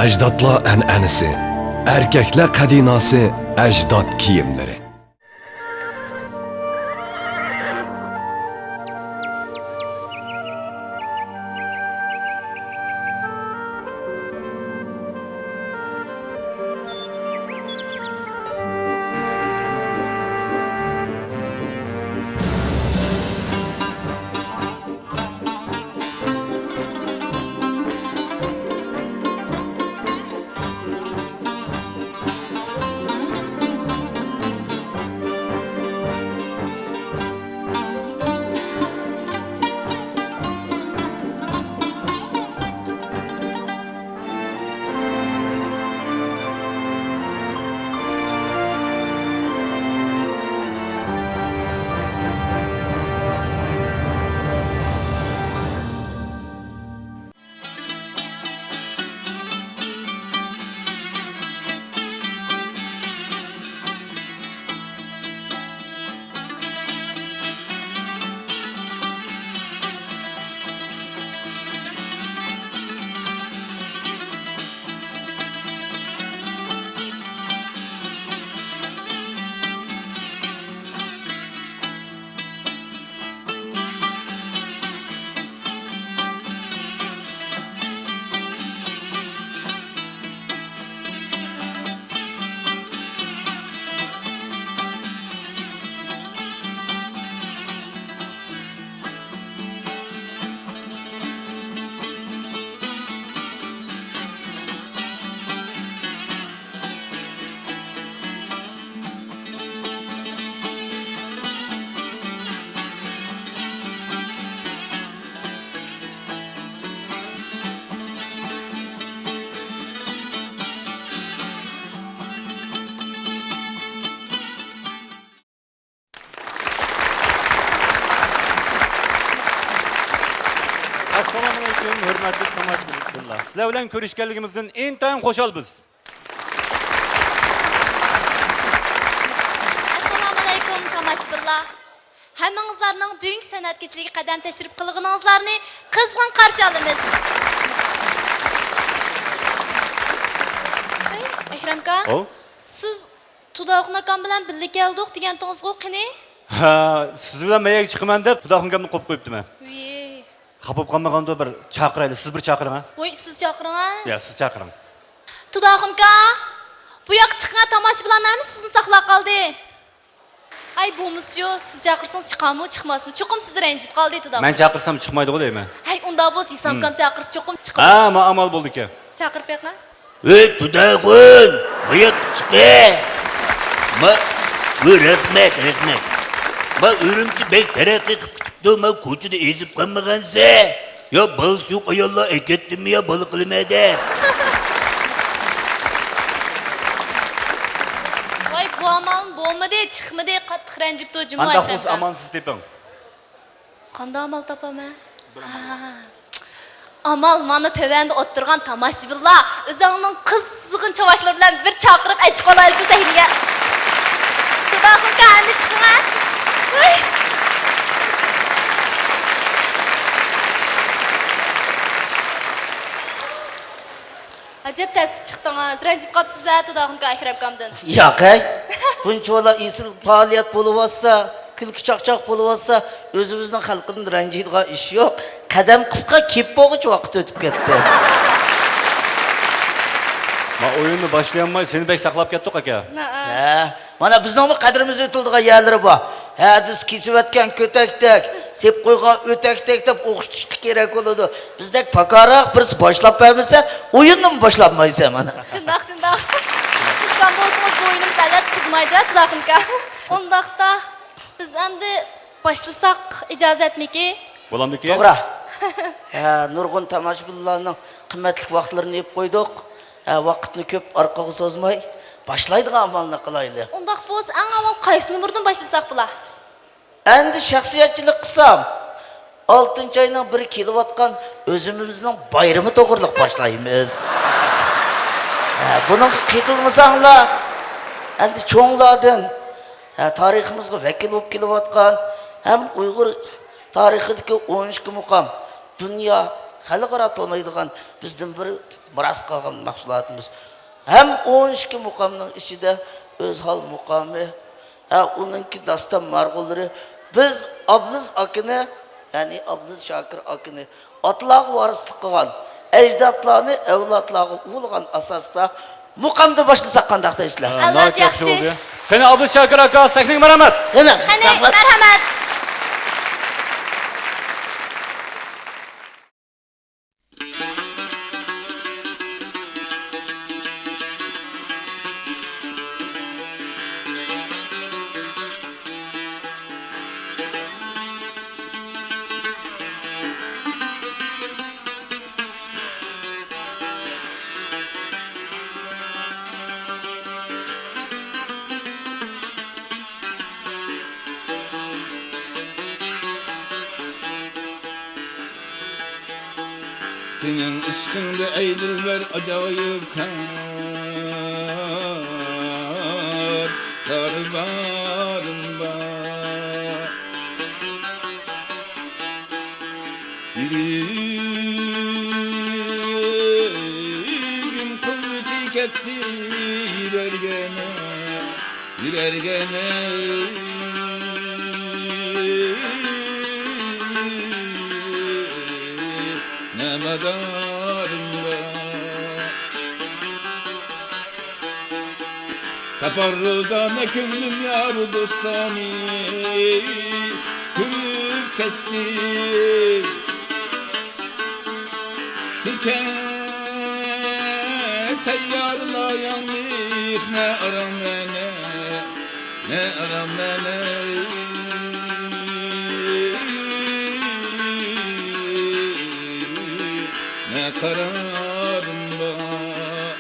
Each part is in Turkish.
Əcdadlar ənənəsi, erkəklər qədinası, əcdad kiyimləri. Assalamu alaykum, hurmatli tomoshabinlar. Sizlar bilan ko'rishganligimizdan intayin xushalmiz. Assalamu alaykum tomoshabinlar. Hammangizlarning bugungi san'at kechligiga qadam tashrif qilganingizlarni qizg'in qarshi olamiz. Akramka, siz Tudoxon akam bilan birga keldik degandingiz-ku, qani? Ha, siz bilan mayaga chiqaman deb Tudoxon akamni qo'yib qo'yibdim. Xapib qolmaganda bir chaqirayli, siz bir chaqiring ha. Voy, siz chaqiring ha? Ya, siz chaqiring. Tudoxon aka, bu yoqqa chiqqan tomoshabinlarni sizni saqlab qoldi. Ay, bo'lmasa-yu, siz chaqirsangiz chiqammi, chiqmasmi? Chuqum sizni ranjib qoldi Tudoxon. Men chaqirsam chiqmaydi-ku deyman. Hay, unda bo'lsa, Isom akam chaqirsa chuqum chiqadi. Ha, muammo bo'ldi ekan. Chaqirib beqma. Ey Tudoxon, bu yoqqa chiqing. Rahmat. Ben Ürümçi bek terakki kutuptu, ben koçuda ezip kalmagansa. Ya balık yok ayallah ekettim mi ya balık limede. Vay, bu amalın bo'lmadi, chiqmadi, qattiq ranjib to'jim. Anda xos amansiz teping. Qanday amal topaman? Amal mana tövende o'tirgan tomoshabinlar, o'zingning qizg'in chavaklar bilan bir chaqirib aytib qolaychi sahilga. Tudoxon qanday chiqaman? Acayip tez çıktınız. Ranjib qapsizlar Tudoxon aka Akram akamdan. Yo'q, bunchalar isil faoliyat bo'lib-olsa, kulki chaqchaq bo'lib-olsa, o'zimizning xalqning ranjiydigan ish yo'q. Qadam qisqa kep bo'g'ich vaqt o'tib ketdi. Ma o'yinni boshlaymay seni bek saqlab ketdik aka. Mana bizning qadrimiz o'tildigan yerlari bor. Hadis kesib kötektek, sep qo'ygan o'taktek deb o'qishtirishga kerak bo'ladi. Bizdek pakaroq birisi boshlab bermasa, o'yinni boshlanmaysa mana. Shundoq. Siz ham bo'lsangiz bu o'yinimiz albatta qizmaydi, Tudoxon aka. Undaqda biz endi boshlasak ijozatmiki? Bo'lamdiki? To'g'ri. Nurg'un tomoshabinlarning qimmatli vaqtlarini yeb qo'ydik. Vaqtni ko'p orqaga so'zmay, boshlaydigan amalni qilaylik. Undaq bo'lsa, eng avval qaysi numurdan boshlasak bular? Endi shaxsiyatchilik qilsam, 6-oyning 1 kelayotgan o'zimizning bayrami to'g'riliq boshlaymiz. Buni qilmasanglar, endi cho'nglardan tariximizga vakil bo'lib kelayotgan ham Uyg'ur tarixidagi 12 muqam, dunyo xalqaro tanıydigan bizden bir miras qalgan mahsulotimiz. Hem 12 muqamning ichida öz hal muqami, onunki dastan marg'ulari biz Abduz akini, ya'ni Abduz Shokir akini atlarga varislik qilgan, ajdodlarni avlodlarga ulg'an asosda muqamda boshlasak qanday deysizlar? Albatta yaxshi. Qani Abduz Shokir aka, sakning marhamat. Qani, Qani, marhamat. Senin ışkında ey dilber acayip kar var. Yüreğim kuvveti ketti yürergene ne madarımda Taparruza ne küllüm yar dostani Kürüp keskin Hiçe seyyarla yanlık Ne aram ne aram ne kararım var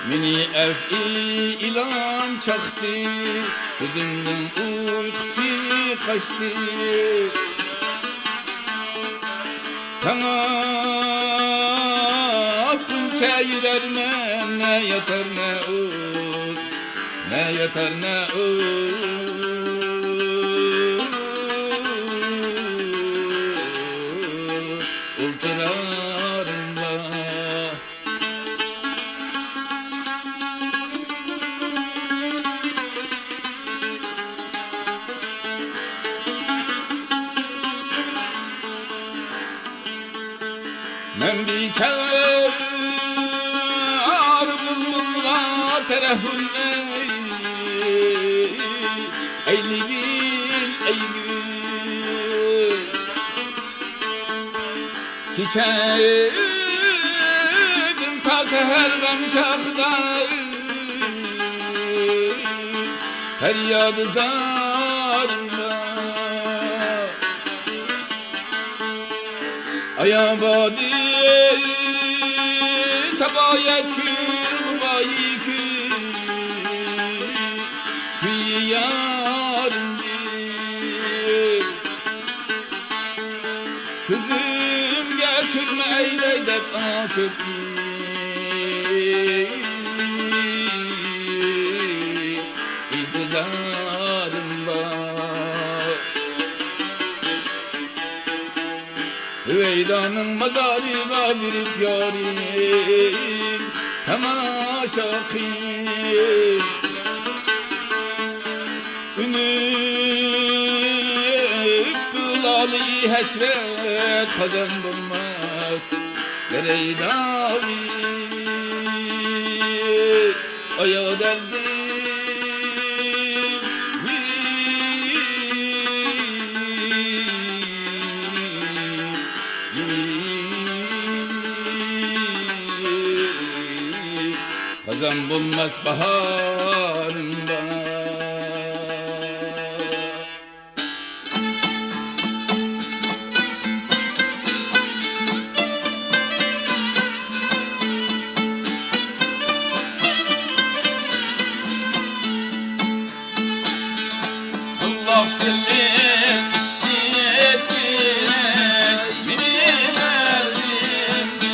Mini ev'i ilan çaktı Gözümün uykusu kaçtı Kanat kunça yüreğime Ne yeter ne olur Ne yeter ne ultrarımda Men bir çağır bulunla terehüm Eylül Çiçeğim ta seher gamşakda Feryadı zarında Ayabadi sabaya kül bayi kül Yarındır Kızım gel sürme eyleydet akıp İntizarım var Hüveydanın mazarına verip yarim Temaşa kıyım Ünüp bülali hasret kadem bulmaz Gereydavi aya derdim Kazan bulmaz baharında Allah senin şiddetine benim erzimde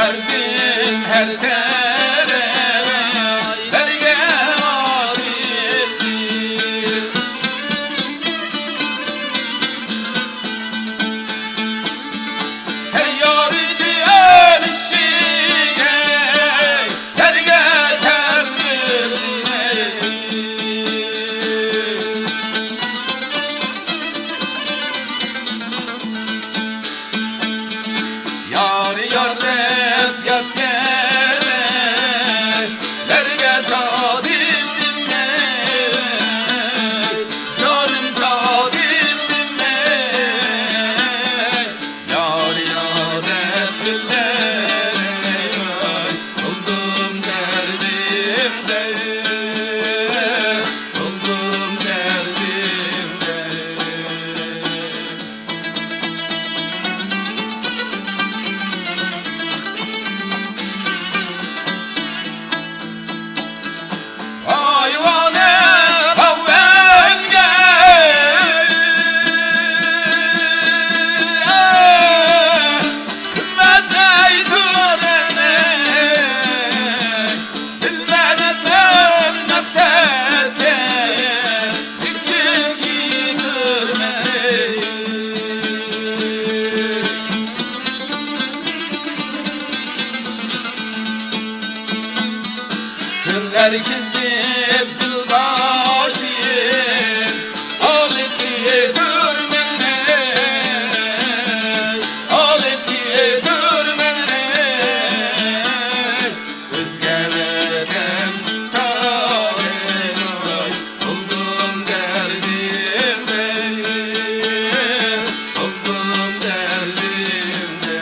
verdin her tarafa Derge adildir Seyyar içi erişige Derge terdirme Yar yar rep yap gele Derge sadim dinle Canım sadim dinle Yar yar rep dinle Oldum derdimde Oldum derdimde Hayvane kavvenge Hizmet eydürene Bilmedim ben nefsete İçim gidirme Sırlar kizip dilbaşıyım Alıp yedirmene Alıp yedirmene Özgelerden tutarım Oldum derdimde Oldum derdimde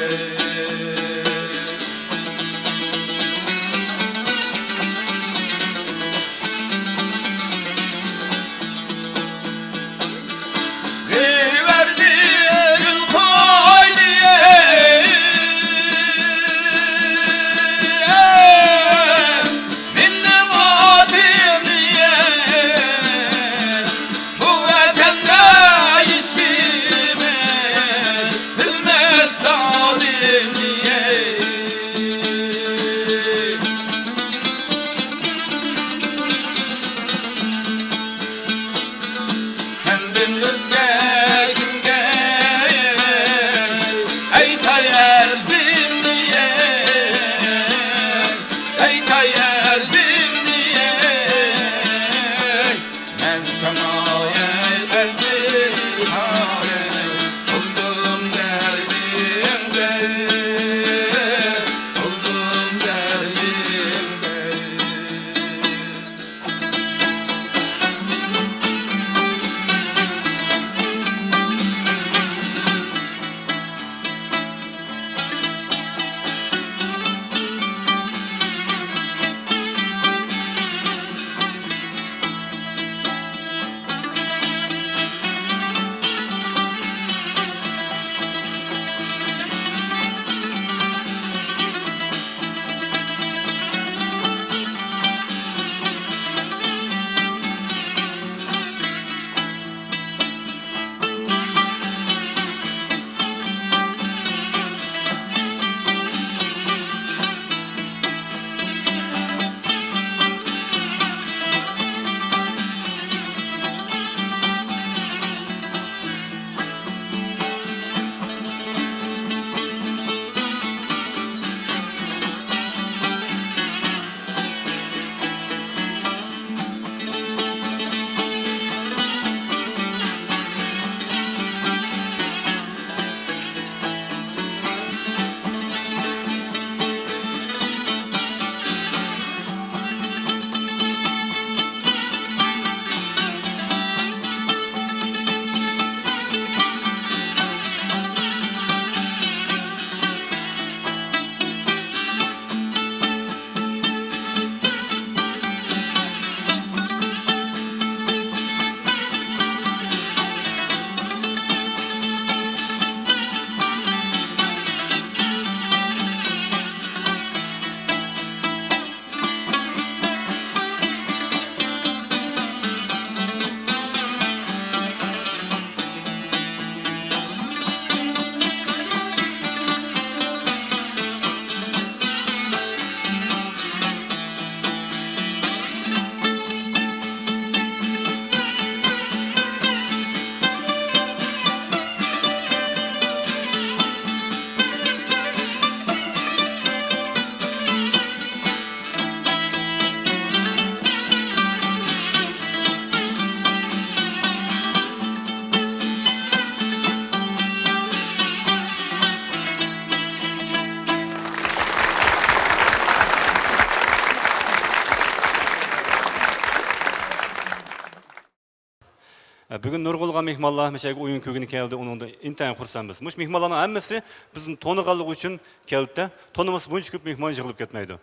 Бүгін Нұрғұлға мехманлар мәшәйгі ойын көгіні келді, оның да интайын құрсамыз. Мұш мехманларның әммесі біздің тонығалық үшін келді, тонымыз бұнш көп мехман жығылып кетмейді.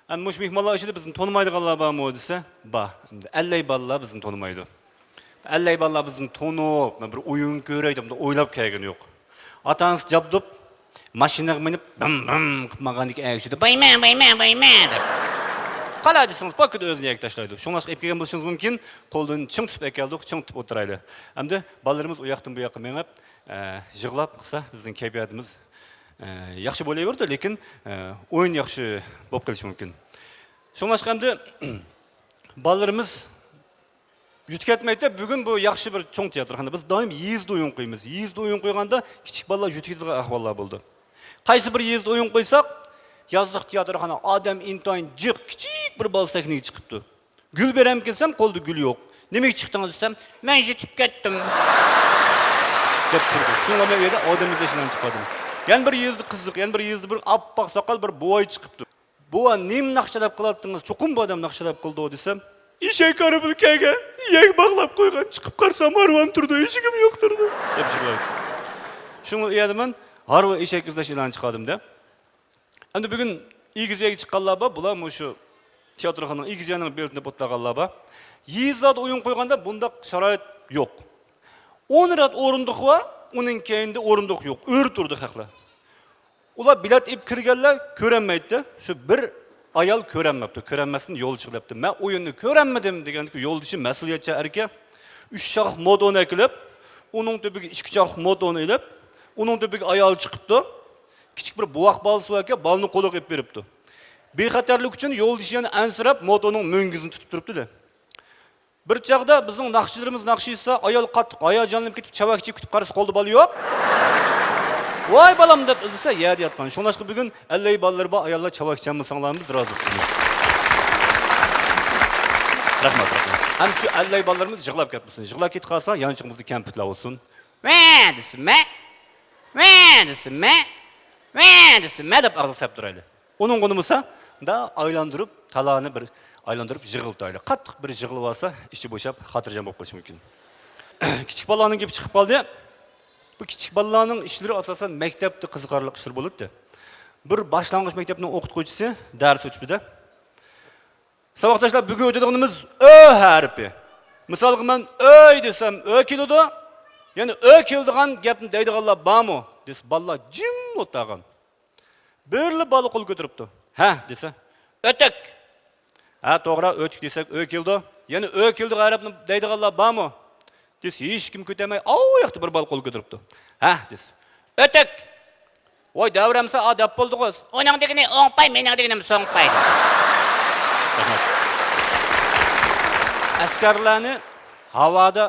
Мұш мехманлар ішінде біздің тонымайды қалар ба ма десе, ба. Әлләй балалар біздің тонымайды. Әлләй балалар біздің тонып, бір ойын көрейді, ойлап кәйген жоқ. Атаңыз жабдып, машинаға мініп, бім-бім қыпмағандық әйшеді, байма деп. Қалай десіңіз, пакет өзіне әйік ташлайды. Шоңлашқа епкеген болшыңыз мүмкін, қолдың чың түсіп әкелдік, чың түсіп отырайды. Әмді балаларымыз ояқтың бұл яқы меңіп, жығылап қыса, біздің кәбиятымыз яқшы болай берді, лекін ойын яқшы боп келші мүмкін. Шоңлашқа әмді балаларымыз жүткетмейді, бүгін бұл яқшы бір чоң театр. Біз дайым езді ойын қоймыз. Езді ойын қойғанда кішік балалар жүткетігі ақвалар болды. Қайсы бір езді ойын қойсақ, Яздық театрхана адам интайын жық, кичик бір бал сәкінеге чықыпты. Гүл берем келсем, қолды гүл жоқ. Немек чықтыңыз десем, мен жетіп кеттім. Деп тұрды. Шыңға мен еді, адам ізешінен шықпадым. Ян бір езді қызық, ян бір езді бір аппақ сақал бір буай чықыпты. Буа нем нақшалап қылаттыңыз, чоқым ба адам нақшалап қылды о десем, ешек ары бұл кәйге, ең бағлап қойған, шығып қарсам арвам тұрды, ешігім жоқ тұрды. Деп жырлайды. Шыңға едімін, арва ешек ізешінен шықадым да. Әнді бүгін игізеге шыққанлар ба, бұла мұшы театрханың игізенің белтіне бұттағанлар ба. Езад ойын қойғанда бұндақ шарайт жоқ. 10 рат орындық ба, оның кейінде орындық жоқ. Өр тұрды қақла. Олар билет еп кіргенлер көренмейді. Şu бір аял көренмепті. Көренмесін yol шығылыпты. Мен ойынны көренмедім деген yol dışı məsuliyyətçi әрке 3 şahıq modonu ekilip, onun töbüge 2 şahıq modonu elip, onun töbüge ayal çıkıptı. Kichik bir buaq bal suv aka balni qo'liga qilib beribdi. Bexatarlik uchun yo'l dishini ansirab motoning mo'ngizini tutib turibdi-da. Bir chaqda bizning naqshchilarimiz naqshiysa ayol qattiq hayajonlanib ketib chavakchi kutib qarasa qo'lda bal yo'q. Voy balam deb izlasa ya deyotgan. Shunashqa bugun allay ballar bor ayollar chavakchanmisanlarmiz rozi bo'lamiz. Rahmat. Ham shu allay ballarimiz yig'lab ketmasin. Yig'lab ketib qolsa yanchig'imizni kampitlar olsun. Va desma. Desime deb ağzı duraylı. Onun konumuzsa da aylandırıp talağını bir aylandırıp jığıltaylı. Qattiq bir jığılıp alsa işi boşap hatırjam болып qolishi mumkin. Kichik balaning gibi chiqib qoldi. Bu kichik balalarning ishlari asosan maktabda qiziqarli ishlar bo'ladi. Bir boshlang'ich maktabning o'qituvchisi dars o'tibdi. Saboqdoshlar bugun o'tadiganimiz ö harfi. Misolga men öy desam ö keladi. Ya'ni ö keladigan gapni deydiganlar bormi? Des balla jim o'tag'an. Birli balı qo'l ko'tiribdi. Ha desa, o'tik. Ha, to'g'ri, o'tik desak, ö keldi. Ya'ni ö keldi g'arabni deydiganlar bormi? Des hech kim ko'tamay, o yoqda bir bal qo'l ko'tiribdi. Ha des. O'tik. Voy davramsa adab bo'ldi qo'z. Uning degini o'ngpay, mening deginim so'ngpay. Askarlarni havoda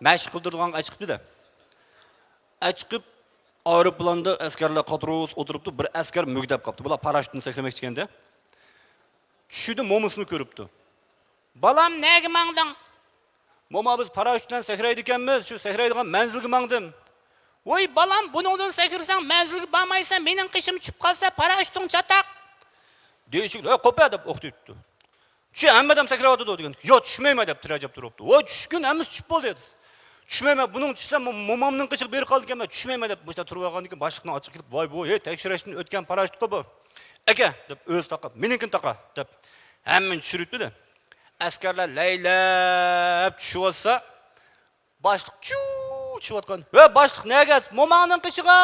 mashq qildirganga chiqibdi-da. Chiqib aeroplanda askarlar qatorus o'tiribdi, bir askar mugdab qolibdi. Bular parashyutni sakramoqchi ekanda. Tushida momusini ko'ribdi. Balam nega mangding? Moma biz parashyutdan sakraydi ekanmiz, shu sakraydigan manzilga mangdim. Voy balam, buningdan sakrarsang manzilga bormaysan, mening qishim tushib qolsa parashyuting chataq. Deyishiklar, qo'pa deb o'qitibdi. Shu hammadan sakraydi degan. Yo, tushmayman deb tirajab turibdi. Voy, tushgun hammasi tushib bo'ldi dedi. Tushmayman, buning tushsam momamning qishiq berib qoldi ekan, tushmayman deb boshda turib olgandan keyin boshliqni ochiq kelib, voy bu, tekshirishdan o'tgan parashyutqa bu. Aka deb o'z taqab, meninkini taqa deb hammani tushiribdi-da. Askarlar laylab tushib olsa, boshliq tushayotgan. "Va boshliq nega? Momamning qishig'i?"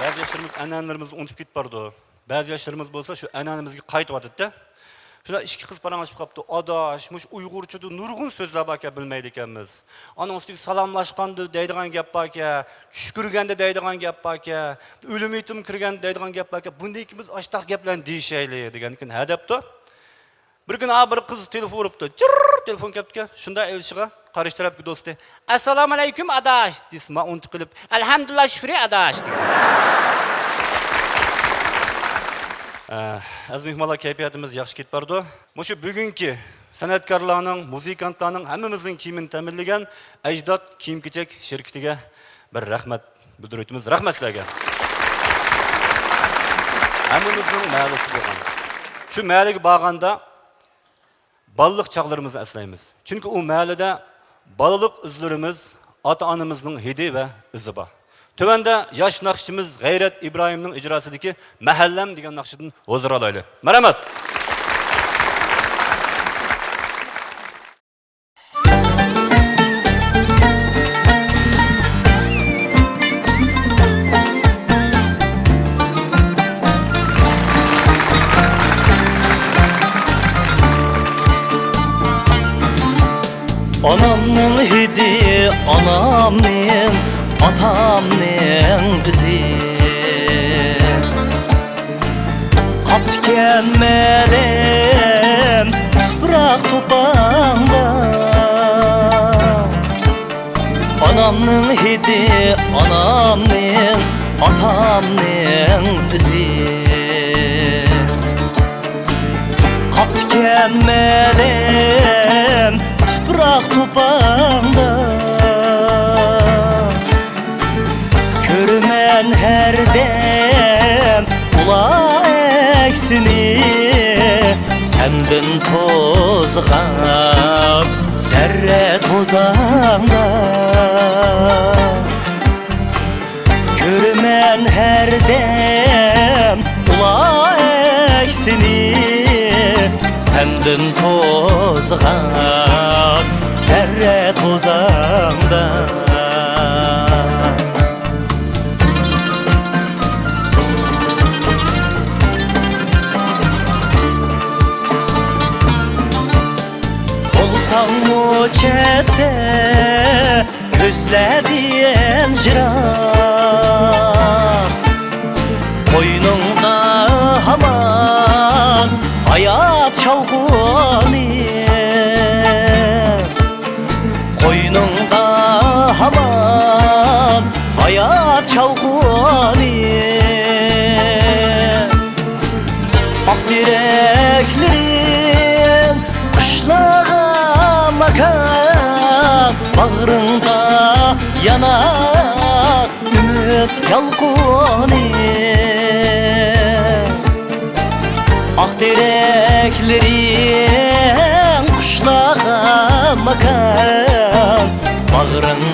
Ba'zi yoshlarimiz an'analarimizni unutib ketib bordi. Ba'zi yoshlarimiz bo'lsa shu an'anamizga qaytyapti-da. Şuna iki kız paranlaşıp kaptı. Adaşmış, Uygurçudu, nurgun sözler baka bilmeydi ekanmiz. Ana üstüge salamlaşkandı, deydigan gap baka, tushkirganda deydigan gap baka, ölüm etim kirganda deydigan gap baka. Bunda ikimiz açtaq gaplarni deyishayli degan ekan hadapdi. Bir kun bir qiz telefon uribdi. Chirr telefon kelibdi. Shunda elchiga qarashtirib do'sti. Assalomu alaykum adash Disma unt qilib, alhamdulillah shukri adash dedi. Az mehmonlar kayfiyatimiz yaxshi ketib bordi. Mushu bugungi san'atkorlarning, muzikantlarning hammamizning kiyimini ta'minlagan Ajdod kiyim-kechak shirkatiga bir rahmat bildiramiz. Rahmat sizlarga. Hammamizning ma'lisi bo'lgan. Shu ma'liga borganda balılık çağlarımızı eslaymiz. Çünkü o mahallede balılık izlerimiz ata-anamızın hidi ve izi var. Tövende yaş nakşimiz Gayret İbrahim'in icrasındaki Mahallem degan nakşidin huzur alaylı. Merhamet. Anamның hidi, anamның, atamның bizi Kaptiken merem, bırak topağında Anamның hidi, anamның, atamның bizi Kaptiken merem, bırak topağında Körümen her dem ula eksini Senden tozgan zerre tozağında Körümen her dem ula eksini Senden tozgan zerre tozağında Olsan o çette gözlediğin jirak Koynunda haman hayat şavkuni Koynunda haman hayat şavkuni Ak direklerin kışlağa makan Bağrında yanar ümit yalkuni Ak direklerin kışlağa makan Bağrında